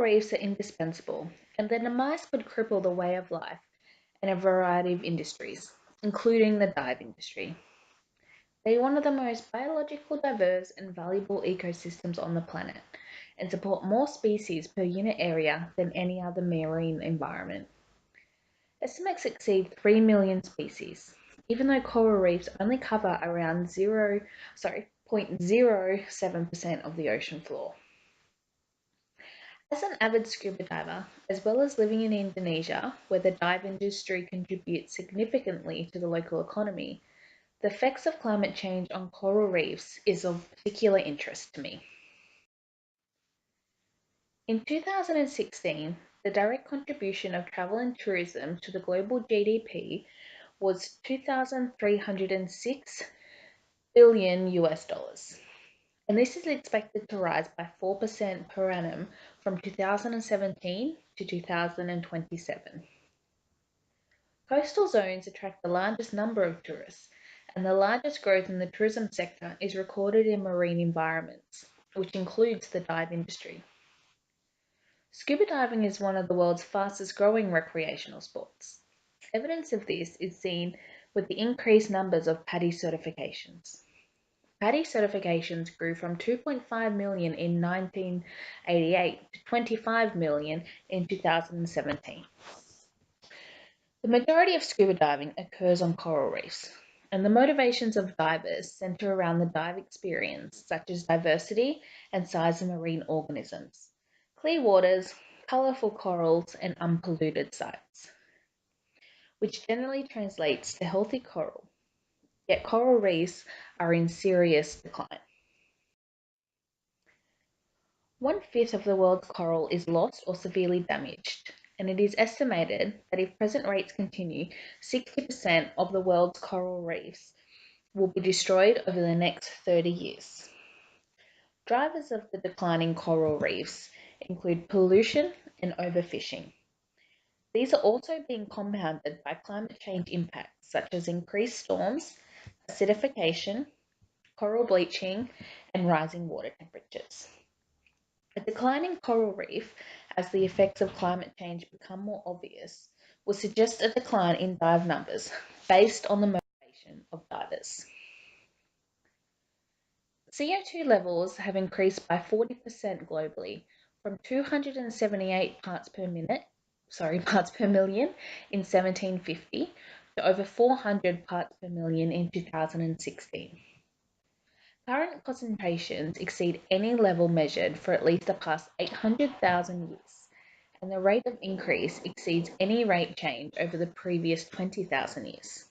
reefs are indispensable, and their demise could cripple the way of life in a variety of industries, including the dive industry. They are one of the most biologically diverse and valuable ecosystems on the planet, and support more species per unit area than any other marine environment. Estimates exceed 3 million species, even though coral reefs only cover around 0.07% of the ocean floor. As an avid scuba diver, as well as living in Indonesia, where the dive industry contributes significantly to the local economy, the effects of climate change on coral reefs is of particular interest to me. In 2016, the direct contribution of travel and tourism to the global GDP was 2,306 billion US dollars, and this is expected to rise by 4% per annum from 2017 to 2027. Coastal zones attract the largest number of tourists, and the largest growth in the tourism sector is recorded in marine environments, which includes the dive industry. Scuba diving is one of the world's fastest growing recreational sports. Evidence of this is seen with the increased numbers of PADI certifications. PADI certifications grew from 2.5 million in 1988 to 25 million in 2017. The majority of scuba diving occurs on coral reefs, and the motivations of divers center around the dive experience, such as diversity and size of marine organisms, clear waters, colorful corals, and unpolluted sites, which generally translates to healthy coral. Yet coral reefs are in serious decline. 1/5 of the world's coral is lost or severely damaged, and it is estimated that if present rates continue, 60% of the world's coral reefs will be destroyed over the next 30 years. Drivers of the declining coral reefs include pollution and overfishing. These are also being compounded by climate change impacts such as increased storms, acidification, coral bleaching, and rising water temperatures. A declining coral reef, as the effects of climate change become more obvious, will suggest a decline in dive numbers based on the motivation of divers. CO2 levels have increased by 40% globally, from 278 parts per million in 1750 to over 400 parts per million in 2016. Current concentrations exceed any level measured for at least the past 800,000 years, and the rate of increase exceeds any rate change over the previous 20,000 years.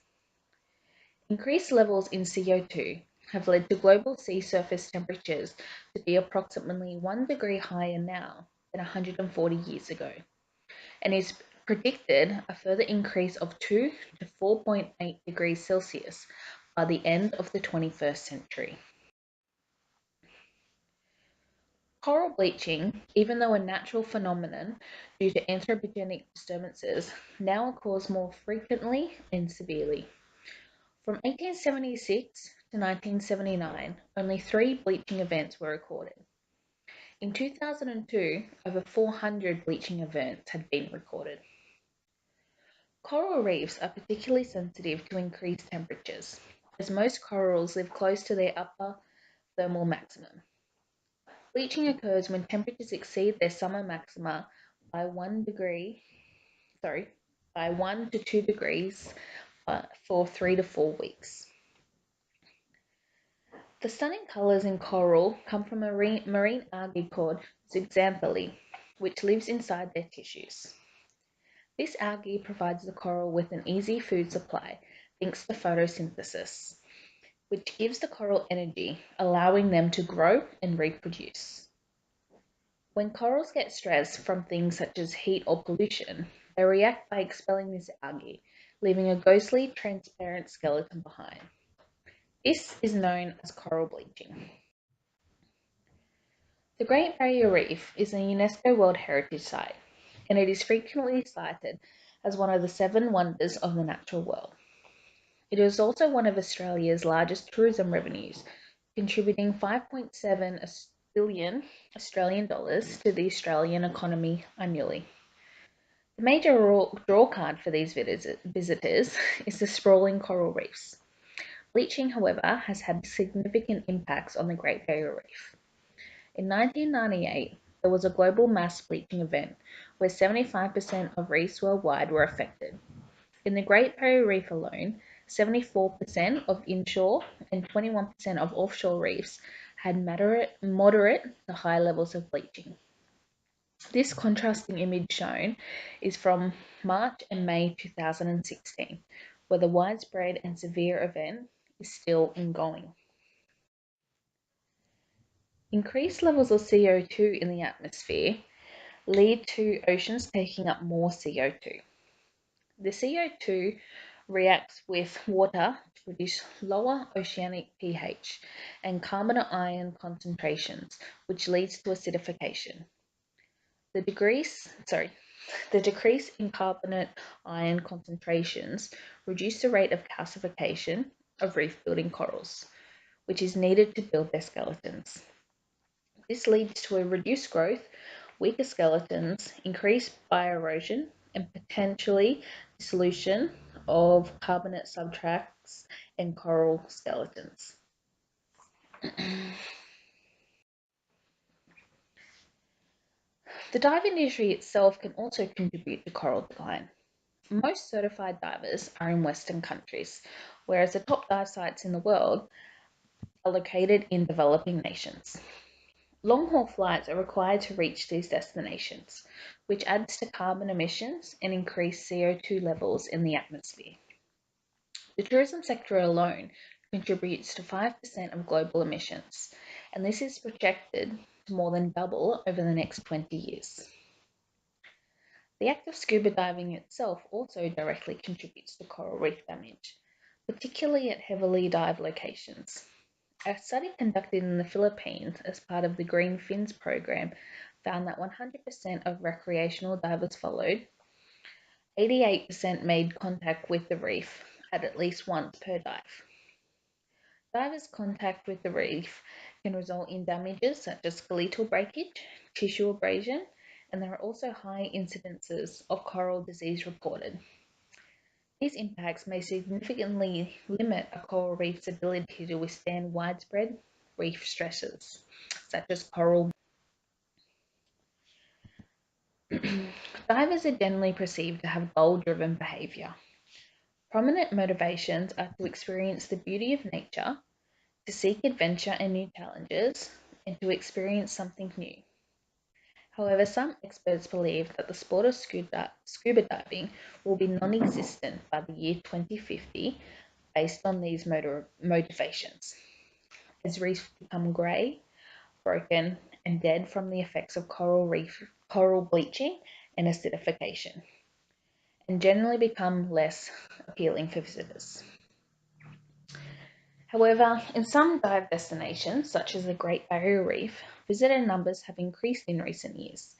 Increased levels in CO2 have led to global sea surface temperatures to be approximately 1 degree higher now than 140 years ago, and is predicted a further increase of 2 to 4.8 degrees Celsius by the end of the 21st century. Coral bleaching, even though a natural phenomenon due to anthropogenic disturbances, now occurs more frequently and severely. From 1876 to 1979, only 3 bleaching events were recorded. In 2002, over 400 bleaching events had been recorded. Coral reefs are particularly sensitive to increased temperatures, as most corals live close to their upper thermal maximum. Bleaching occurs when temperatures exceed their summer maxima by 1 to 2 degrees for 3 to 4 weeks. The stunning colors in coral come from a marine algae called zooxanthellae, which lives inside their tissues. This algae provides the coral with an easy food supply thanks to photosynthesis, which gives the coral energy, allowing them to grow and reproduce. When corals get stressed from things such as heat or pollution, they react by expelling this algae, leaving a ghostly, transparent skeleton behind. This is known as coral bleaching. The Great Barrier Reef is a UNESCO World Heritage Site, and it is frequently cited as one of the 7 wonders of the natural world. It is also one of Australia's largest tourism revenues, contributing $5.7 billion Australian dollars to the Australian economy annually. The major draw card for these visitors is the sprawling coral reefs. Bleaching, however, has had significant impacts on the Great Barrier Reef. In 1998, there was a global mass bleaching event where 75% of reefs worldwide were affected. In the Great Barrier Reef alone, 74% of inshore and 21% of offshore reefs had moderate to high levels of bleaching. This contrasting image shown is from March and May 2016, where the widespread and severe event is still ongoing. Increased levels of CO2 in the atmosphere lead to oceans taking up more CO2. The CO2 reacts with water to produce lower oceanic pH and carbonate ion concentrations, which leads to acidification. The decrease in carbonate ion concentrations reduce the rate of calcification of reef-building corals, which is needed to build their skeletons. This leads to a reduced growth, weaker skeletons, increased bioerosion, and potentially dissolution of carbonate substrates and coral skeletons. The dive industry itself can also contribute to coral decline. Most certified divers are in Western countries, whereas the top dive sites in the world are located in developing nations. Long-haul flights are required to reach these destinations, which adds to carbon emissions and increased CO2 levels in the atmosphere. The tourism sector alone contributes to 5% of global emissions, and this is projected to more than double over the next 20 years. The act of scuba diving itself also directly contributes to coral reef damage, particularly at heavily dived locations. A study conducted in the Philippines as part of the Green Fins program found that 100% of recreational divers followed, 88% made contact with the reef at least once per dive. Divers' contact with the reef can result in damages such as skeletal breakage, tissue abrasion, and there are also high incidences of coral disease reported. These impacts may significantly limit a coral reef's ability to withstand widespread reef stresses, such as coral. Divers are generally perceived to have goal-driven behaviour. Prominent motivations are to experience the beauty of nature, to seek adventure and new challenges, and to experience something new. However, some experts believe that the sport of scuba diving will be non-existent by the year 2050 based on these motivations, as reefs become grey, broken, and dead from the effects of coral bleaching and acidification, and generally become less appealing for visitors. However, in some dive destinations, such as the Great Barrier Reef, visitor numbers have increased in recent years,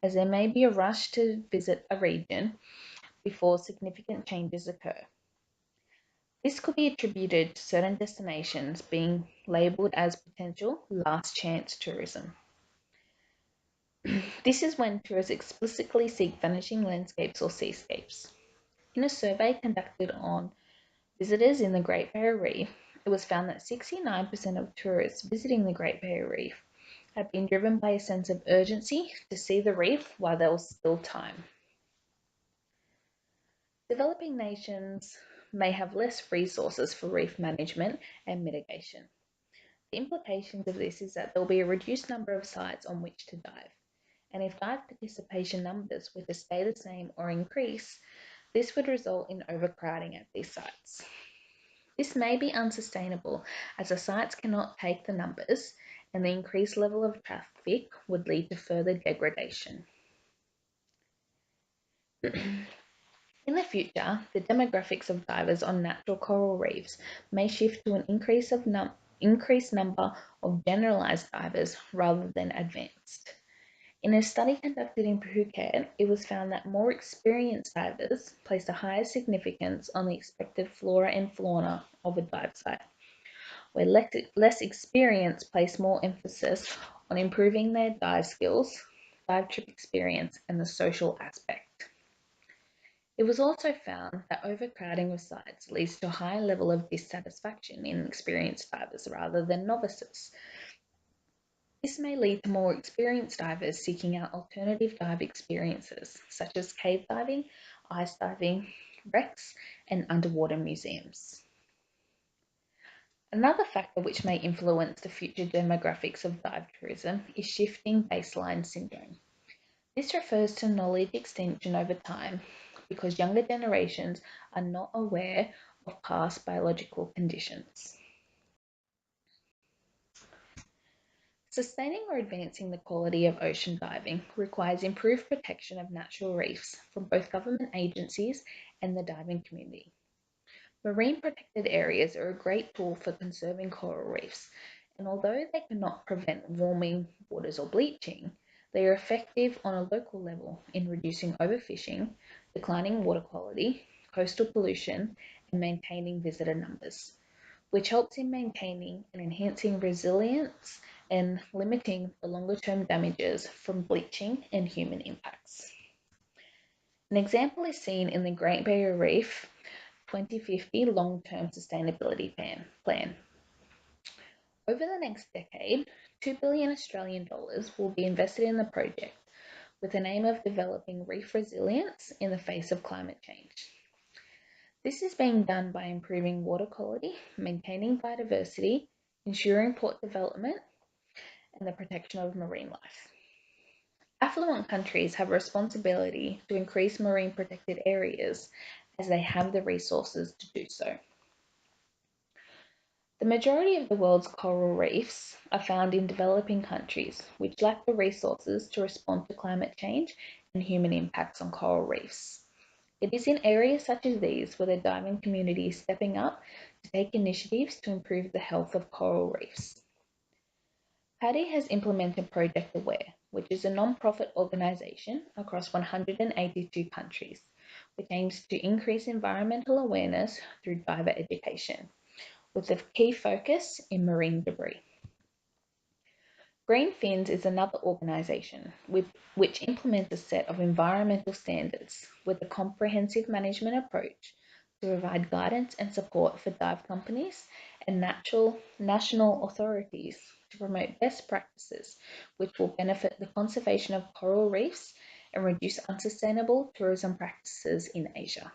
as there may be a rush to visit a region before significant changes occur. This could be attributed to certain destinations being labelled as potential last chance tourism. This is when tourists explicitly seek vanishing landscapes or seascapes. In a survey conducted on visitors in the Great Barrier Reef, it was found that 69% of tourists visiting the Great Barrier Reef had been driven by a sense of urgency to see the reef while there was still time. Developing nations may have less resources for reef management and mitigation. The implications of this is that there will be a reduced number of sites on which to dive, and if dive participation numbers were to stay the same or increase, this would result in overcrowding at these sites. This may be unsustainable as the sites cannot take the numbers, and the increased level of traffic would lead to further degradation. In the future, the demographics of divers on natural coral reefs may shift to an increased number of generalized divers rather than advanced. In a study conducted in Phuket, it was found that more experienced divers placed a higher significance on the expected flora and fauna of a dive site, where less experienced placed more emphasis on improving their dive skills, dive trip experience, and the social aspect. It was also found that overcrowding of sites leads to a high level of dissatisfaction in experienced divers rather than novices. This may lead to more experienced divers seeking out alternative dive experiences, such as cave diving, ice diving, wrecks, and underwater museums. Another factor which may influence the future demographics of dive tourism is shifting baseline syndrome. This refers to knowledge extension over time because younger generations are not aware of past biological conditions. Sustaining or advancing the quality of ocean diving requires improved protection of natural reefs from both government agencies and the diving community. Marine protected areas are a great tool for conserving coral reefs, and although they cannot prevent warming waters or bleaching, they are effective on a local level in reducing overfishing, declining water quality, coastal pollution, and maintaining visitor numbers, which helps in maintaining and enhancing resilience and limiting the longer term damages from bleaching and human impacts. An example is seen in the Great Barrier Reef 2050 long-term sustainability plan. Over the next decade, 2 billion Australian dollars will be invested in the project with an aim of developing reef resilience in the face of climate change. This is being done by improving water quality, maintaining biodiversity, ensuring port development, and the protection of marine life. Affluent countries have a responsibility to increase marine protected areas as they have the resources to do so. The majority of the world's coral reefs are found in developing countries, which lack the resources to respond to climate change and human impacts on coral reefs. It is in areas such as these where the diving community is stepping up to take initiatives to improve the health of coral reefs. PADI has implemented Project Aware, which is a non-profit organisation across 182 countries, which aims to increase environmental awareness through diver education, with a key focus in marine debris. Green Fins is another organisation which implements a set of environmental standards with a comprehensive management approach to provide guidance and support for dive companies and national authorities to promote best practices which will benefit the conservation of coral reefs and reduce unsustainable tourism practices in Asia.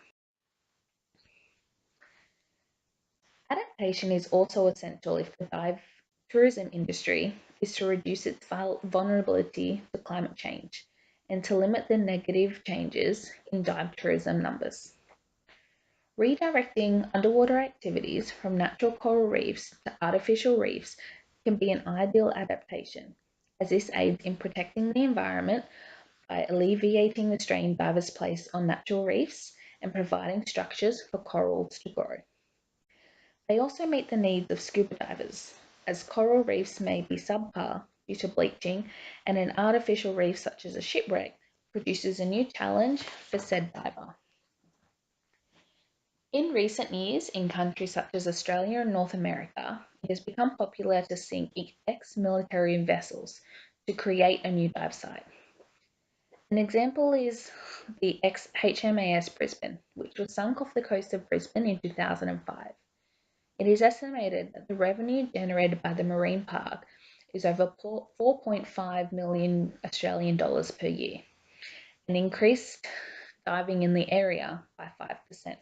Adaptation is also essential if the dive tourism industry is to reduce its vulnerability to climate change and to limit the negative changes in dive tourism numbers. Redirecting underwater activities from natural coral reefs to artificial reefs can be an ideal adaptation, as this aids in protecting the environment by alleviating the strain divers place on natural reefs and providing structures for corals to grow. They also meet the needs of scuba divers, as coral reefs may be subpar due to bleaching, and an artificial reef such as a shipwreck produces a new challenge for said diver. In recent years, in countries such as Australia and North America, it has become popular to sink ex-military vessels to create a new dive site. An example is the ex-HMAS Brisbane, which was sunk off the coast of Brisbane in 2005. It is estimated that the revenue generated by the marine park is over 4.5 million Australian dollars per year, and increased diving in the area by 5%.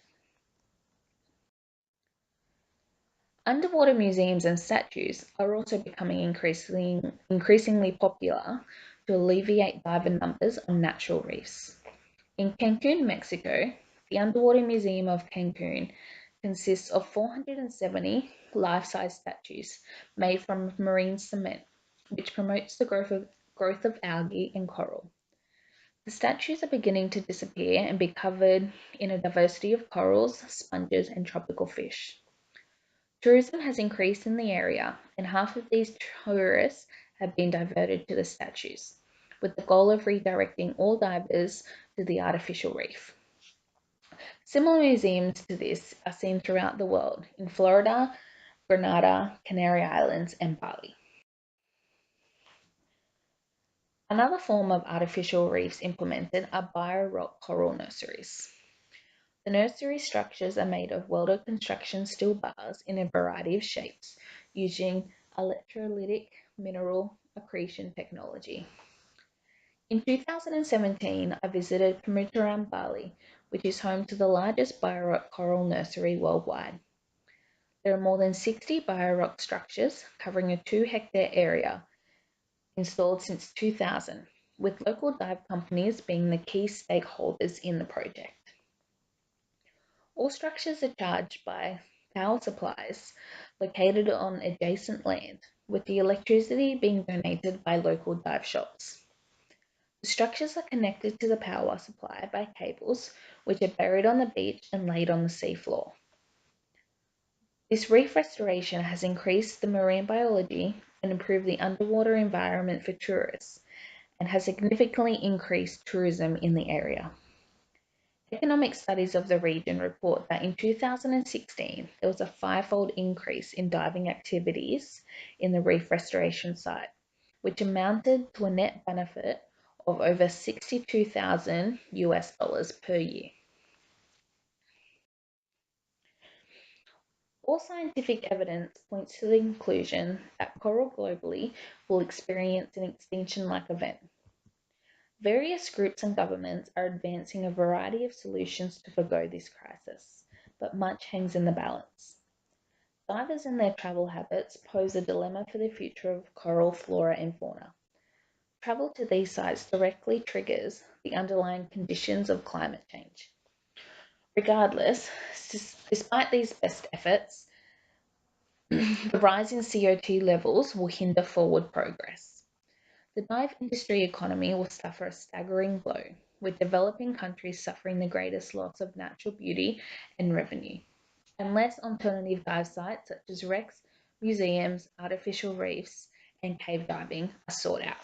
Underwater museums and statues are also becoming increasingly popular to alleviate diver numbers on natural reefs. In Cancun, Mexico, the Underwater Museum of Cancun consists of 470 life-size statues made from marine cement, which promotes the growth of algae and coral. The statues are beginning to disappear and be covered in a diversity of corals, sponges, and tropical fish. Tourism has increased in the area, and half of these tourists have been diverted to the statues, with the goal of redirecting all divers to the artificial reef. Similar museums to this are seen throughout the world, in Florida, Grenada, Canary Islands, and Bali. Another form of artificial reefs implemented are biorock coral nurseries. The nursery structures are made of welded construction steel bars in a variety of shapes using electrolytic mineral accretion technology. In 2017, I visited Pemutaran, Bali, which is home to the largest biorock coral nursery worldwide. There are more than 60 biorock structures covering a 2-hectare area installed since 2000, with local dive companies being the key stakeholders in the project. All structures are charged by power supplies located on adjacent land, with the electricity being donated by local dive shops. The structures are connected to the power supply by cables, which are buried on the beach and laid on the seafloor. This reef restoration has increased the marine biology and improved the underwater environment for tourists, and has significantly increased tourism in the area. Economic studies of the region report that in 2016 there was a 5-fold increase in diving activities in the reef restoration site, which amounted to a net benefit of over 62,000 US dollars per year. All scientific evidence points to the conclusion that coral globally will experience an extinction-like event. Various groups and governments are advancing a variety of solutions to forgo this crisis, but much hangs in the balance. Divers and their travel habits pose a dilemma for the future of coral flora and fauna. Travel to these sites directly triggers the underlying conditions of climate change. Regardless, despite these best efforts, the rise in CO2 levels will hinder forward progress. The dive industry economy will suffer a staggering blow, with developing countries suffering the greatest loss of natural beauty and revenue, unless alternative dive sites such as wrecks, museums, artificial reefs, and cave diving are sought out.